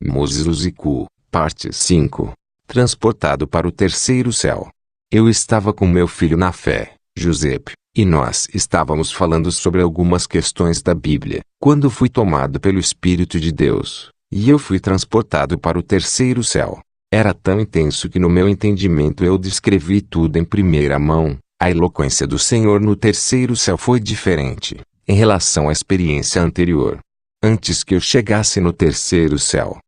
Mozuziku, parte 5. Transportado para o terceiro céu. Eu estava com meu filho na fé, Giuseppe, e nós estávamos falando sobre algumas questões da Bíblia, quando fui tomado pelo Espírito de Deus, e eu fui transportado para o terceiro céu. Era tão intenso que no meu entendimento eu descrevi tudo em primeira mão. A eloquência do Senhor no terceiro céu foi diferente, em relação à experiência anterior. Antes que eu chegasse no terceiro céu,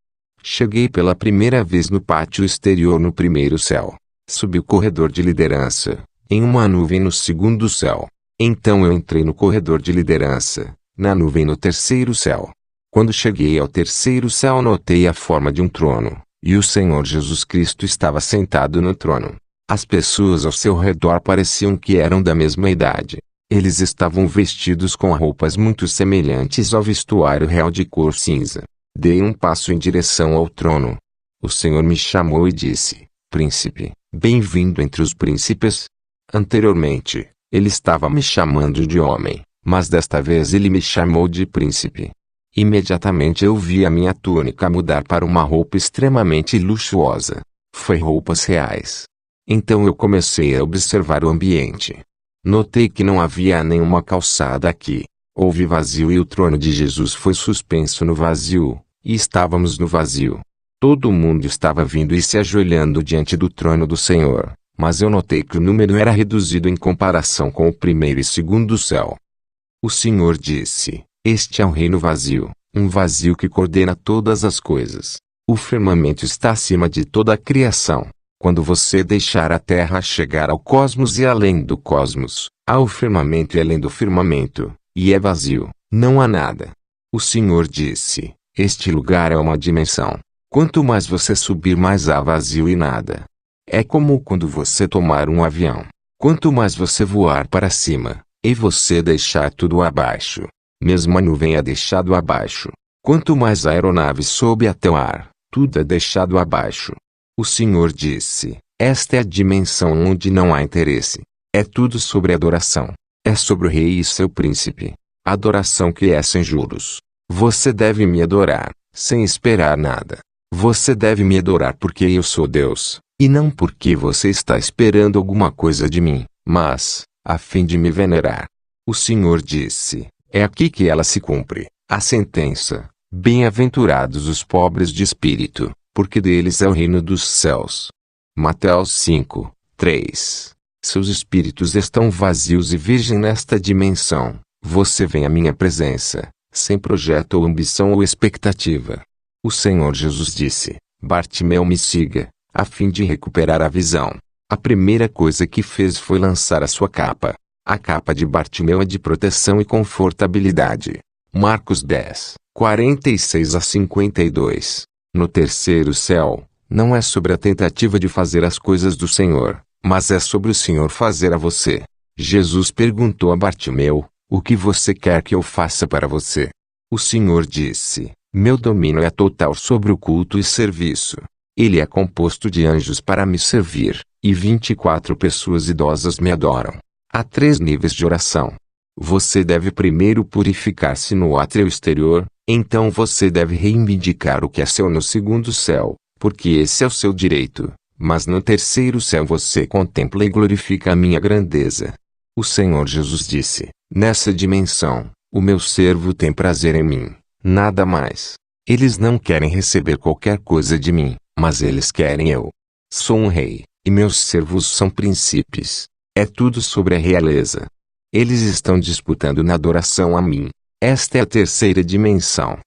cheguei pela primeira vez no pátio exterior no primeiro céu. Subi o corredor de liderança, em uma nuvem no segundo céu. Então eu entrei no corredor de liderança, na nuvem no terceiro céu. Quando cheguei ao terceiro céu notei a forma de um trono, e o Senhor Jesus Cristo estava sentado no trono. As pessoas ao seu redor pareciam que eram da mesma idade. Eles estavam vestidos com roupas muito semelhantes ao vestuário real de cor cinza. Dei um passo em direção ao trono. O Senhor me chamou e disse: Príncipe, bem-vindo entre os príncipes. Anteriormente, ele estava me chamando de homem, mas desta vez ele me chamou de príncipe. Imediatamente eu vi a minha túnica mudar para uma roupa extremamente luxuosa. Foi roupas reais. Então eu comecei a observar o ambiente. Notei que não havia nenhuma calçada aqui. Houve vazio e o trono de Jesus foi suspenso no vazio, e estávamos no vazio. Todo mundo estava vindo e se ajoelhando diante do trono do Senhor, mas eu notei que o número era reduzido em comparação com o primeiro e segundo céu. O Senhor disse: Este é um reino vazio, um vazio que coordena todas as coisas. O firmamento está acima de toda a criação. Quando você deixar a terra chegar ao cosmos e além do cosmos, há o firmamento e além do firmamento, e é vazio, não há nada. O Senhor disse: Este lugar é uma dimensão. Quanto mais você subir, mais há vazio e nada. É como quando você tomar um avião. Quanto mais você voar para cima, e você deixar tudo abaixo, mesmo a nuvem é deixado abaixo. Quanto mais a aeronave sobe até o ar, tudo é deixado abaixo. O Senhor disse: Esta é a dimensão onde não há interesse. É tudo sobre adoração. É sobre o rei e seu príncipe. Adoração que é sem juros. Você deve me adorar, sem esperar nada. Você deve me adorar porque eu sou Deus, e não porque você está esperando alguma coisa de mim, mas, a fim de me venerar. O Senhor disse: É aqui que ela se cumpre, a sentença: Bem-aventurados os pobres de espírito, porque deles é o reino dos céus. Mateus 5, 3. Seus espíritos estão vazios e virgem nesta dimensão. Você vem à minha presença, sem projeto ou ambição ou expectativa. O Senhor Jesus disse: Bartimeu, me siga, a fim de recuperar a visão. A primeira coisa que fez foi lançar a sua capa. A capa de Bartimeu é de proteção e confortabilidade. Marcos 10, 46 a 52. No terceiro céu, não é sobre a tentativa de fazer as coisas do Senhor, mas é sobre o Senhor fazer a você. Jesus perguntou a Bartimeu: O que você quer que eu faça para você? O Senhor disse: Meu domínio é total sobre o culto e serviço. Ele é composto de anjos para me servir, e 24 pessoas idosas me adoram. Há 3 níveis de oração. Você deve primeiro purificar-se no átrio exterior, então você deve reivindicar o que é seu no segundo céu, porque esse é o seu direito, mas no terceiro céu você contempla e glorifica a minha grandeza. O Senhor Jesus disse: Nessa dimensão, o meu servo tem prazer em mim, nada mais. Eles não querem receber qualquer coisa de mim, mas eles querem eu. Sou um rei, e meus servos são príncipes. É tudo sobre a realeza. Eles estão disputando na adoração a mim. Esta é a terceira dimensão.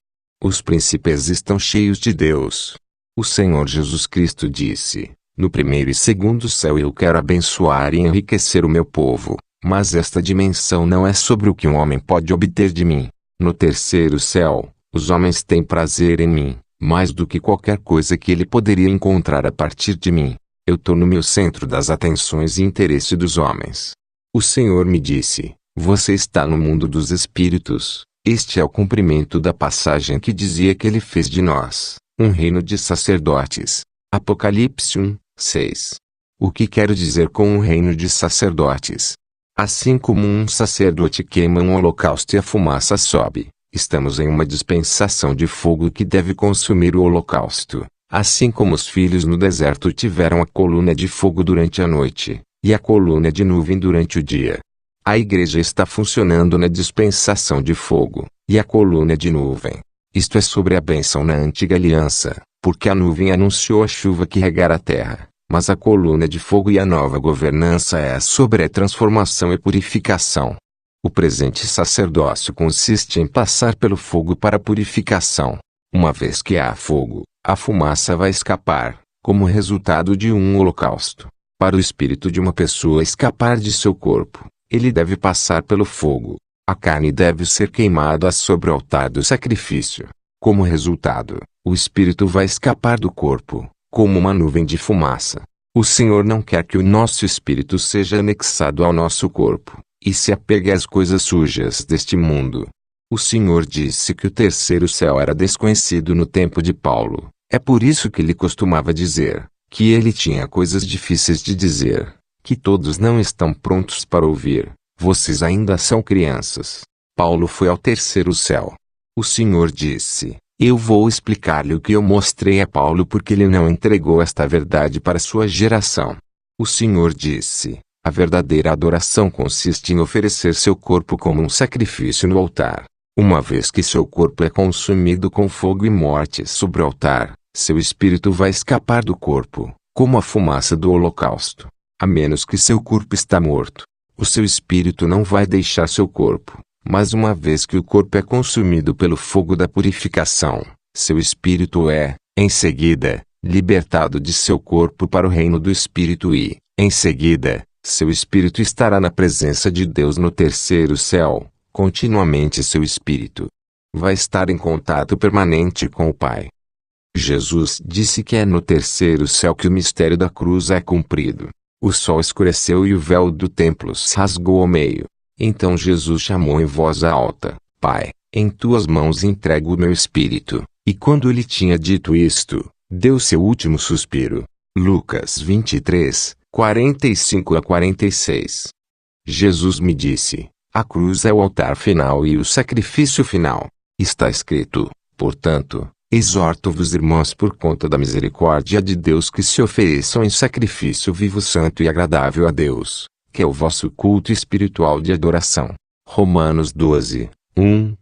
Os príncipes estão cheios de Deus. O Senhor Jesus Cristo disse: No primeiro e segundo céu eu quero abençoar e enriquecer o meu povo, mas esta dimensão não é sobre o que um homem pode obter de mim. No terceiro céu, os homens têm prazer em mim, mais do que qualquer coisa que ele poderia encontrar a partir de mim. Eu estou no meu centro das atenções e interesse dos homens. O Senhor me disse: Você está no mundo dos espíritos. Este é o cumprimento da passagem que dizia que ele fez de nós um reino de sacerdotes. Apocalipse 1, 6. O que quero dizer com um reino de sacerdotes? Assim como um sacerdote queima um holocausto e a fumaça sobe, Estamos em uma dispensação de fogo que deve consumir o holocausto, assim como os filhos no deserto tiveram a coluna de fogo durante a noite, e a coluna de nuvem durante o dia. A igreja está funcionando na dispensação de fogo, e a coluna de nuvem. Isto é sobre a bênção na antiga aliança, porque a nuvem anunciou a chuva que regara a terra, mas a coluna de fogo e a nova governança é sobre a transformação e purificação. O presente sacerdócio consiste em passar pelo fogo para a purificação. Uma vez que há fogo, a fumaça vai escapar, como resultado de um holocausto. Para o espírito de uma pessoa escapar de seu corpo, ele deve passar pelo fogo. A carne deve ser queimada sobre o altar do sacrifício. Como resultado, o espírito vai escapar do corpo, como uma nuvem de fumaça. O Senhor não quer que o nosso espírito seja anexado ao nosso corpo, e se apegue às coisas sujas deste mundo. O Senhor disse que o terceiro céu era desconhecido no tempo de Paulo. É por isso que ele costumava dizer que ele tinha coisas difíceis de dizer, que todos não estão prontos para ouvir. Vocês ainda são crianças. Paulo foi ao terceiro céu. O Senhor disse: eu vou explicar-lhe o que eu mostrei a Paulo porque ele não entregou esta verdade para sua geração. O Senhor disse: a verdadeira adoração consiste em oferecer seu corpo como um sacrifício no altar. Uma vez que seu corpo é consumido com fogo e morte sobre o altar, seu espírito vai escapar do corpo, como a fumaça do holocausto. A menos que seu corpo está morto, o seu espírito não vai deixar seu corpo. Mas uma vez que o corpo é consumido pelo fogo da purificação, seu espírito é, em seguida, libertado de seu corpo para o reino do espírito e, em seguida, seu espírito estará na presença de Deus no terceiro céu. Continuamente seu espírito vai estar em contato permanente com o Pai. Jesus disse que é no terceiro céu que o mistério da cruz é cumprido. O sol escureceu e o véu do templo se rasgou ao meio. Então Jesus chamou em voz alta: Pai, em tuas mãos entrego o meu espírito. E quando ele tinha dito isto, deu seu último suspiro. Lucas 23, 45 a 46. Jesus me disse: a cruz é o altar final e o sacrifício final. Está escrito: portanto, exorto-vos, irmãos, por conta da misericórdia de Deus, que se ofereçam em sacrifício vivo, santo e agradável a Deus, que é o vosso culto espiritual de adoração. Romanos 12, 1.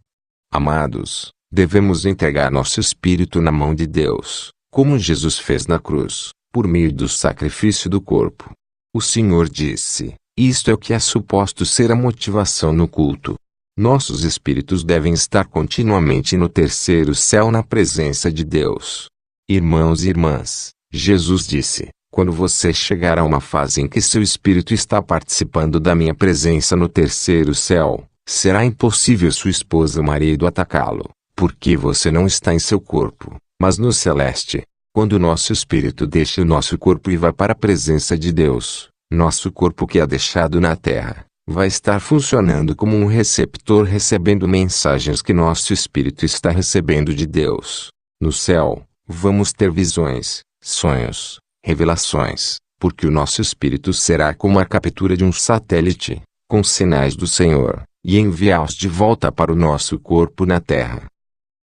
Amados, devemos entregar nosso espírito na mão de Deus, como Jesus fez na cruz, por meio do sacrifício do corpo. O Senhor disse: isto é o que é suposto ser a motivação no culto. Nossos espíritos devem estar continuamente no terceiro céu na presença de Deus. Irmãos e irmãs, Jesus disse: quando você chegar a uma fase em que seu espírito está participando da minha presença no terceiro céu, será impossível sua esposa ou marido atacá-lo, porque você não está em seu corpo, mas no celeste. Quando o nosso espírito deixa o nosso corpo e vai para a presença de Deus, nosso corpo que é deixado na terra, vai estar funcionando como um receptor recebendo mensagens que nosso espírito está recebendo de Deus. No céu, vamos ter visões, sonhos, revelações, porque o nosso espírito será como a captura de um satélite, com sinais do Senhor, e enviá-los de volta para o nosso corpo na terra.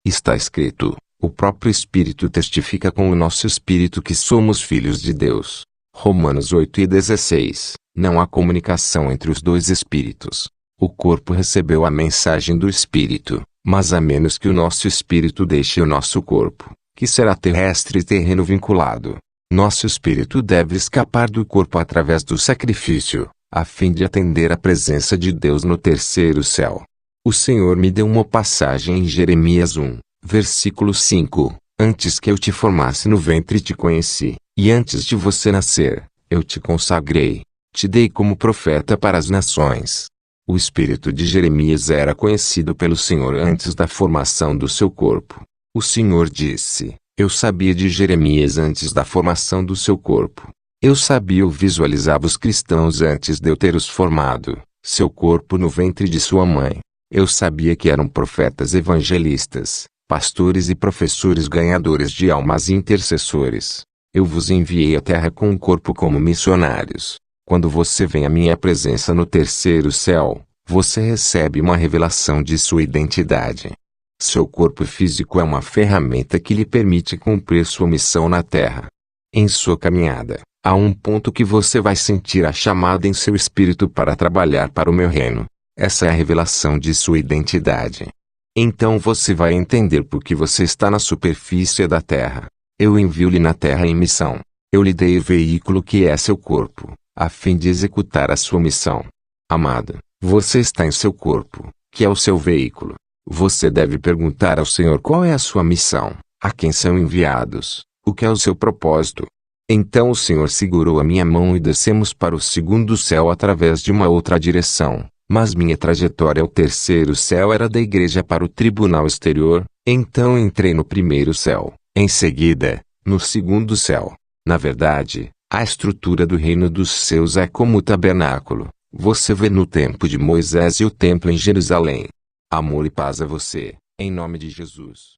Está escrito: o próprio Espírito testifica com o nosso espírito que somos filhos de Deus. Romanos 8 e 16. Não há comunicação entre os dois espíritos. O corpo recebeu a mensagem do espírito, mas a menos que o nosso espírito deixe o nosso corpo, que será terrestre e terreno vinculado, nosso espírito deve escapar do corpo através do sacrifício, a fim de atender à presença de Deus no terceiro céu. O Senhor me deu uma passagem em Jeremias 1, versículo 5. Antes que eu te formasse no ventre te conheci, e antes de você nascer, eu te consagrei. Te dei como profeta para as nações. O espírito de Jeremias era conhecido pelo Senhor antes da formação do seu corpo. O Senhor disse: eu sabia de Jeremias antes da formação do seu corpo. Eu sabia ou visualizava os cristãos antes de eu ter os formado, seu corpo no ventre de sua mãe. Eu sabia que eram profetas, evangelistas, pastores e professores, ganhadores de almas e intercessores. Eu vos enviei à terra com um corpo como missionários. Quando você vem à minha presença no terceiro céu, você recebe uma revelação de sua identidade. Seu corpo físico é uma ferramenta que lhe permite cumprir sua missão na Terra. Em sua caminhada, há um ponto que você vai sentir a chamada em seu espírito para trabalhar para o meu reino. Essa é a revelação de sua identidade. Então você vai entender por que você está na superfície da Terra. Eu envio-lhe na Terra em missão. Eu lhe dei o veículo que é seu corpo, a fim de executar a sua missão. Amado, você está em seu corpo, que é o seu veículo. Você deve perguntar ao Senhor qual é a sua missão, a quem são enviados, o que é o seu propósito. Então o Senhor segurou a minha mão e descemos para o segundo céu através de uma outra direção. Mas minha trajetória ao terceiro céu era da igreja para o tribunal exterior, então entrei no primeiro céu, em seguida, no segundo céu. Na verdade, a estrutura do reino dos céus é como o tabernáculo. Você vê no tempo de Moisés e o templo em Jerusalém. Amor e paz a você, em nome de Jesus.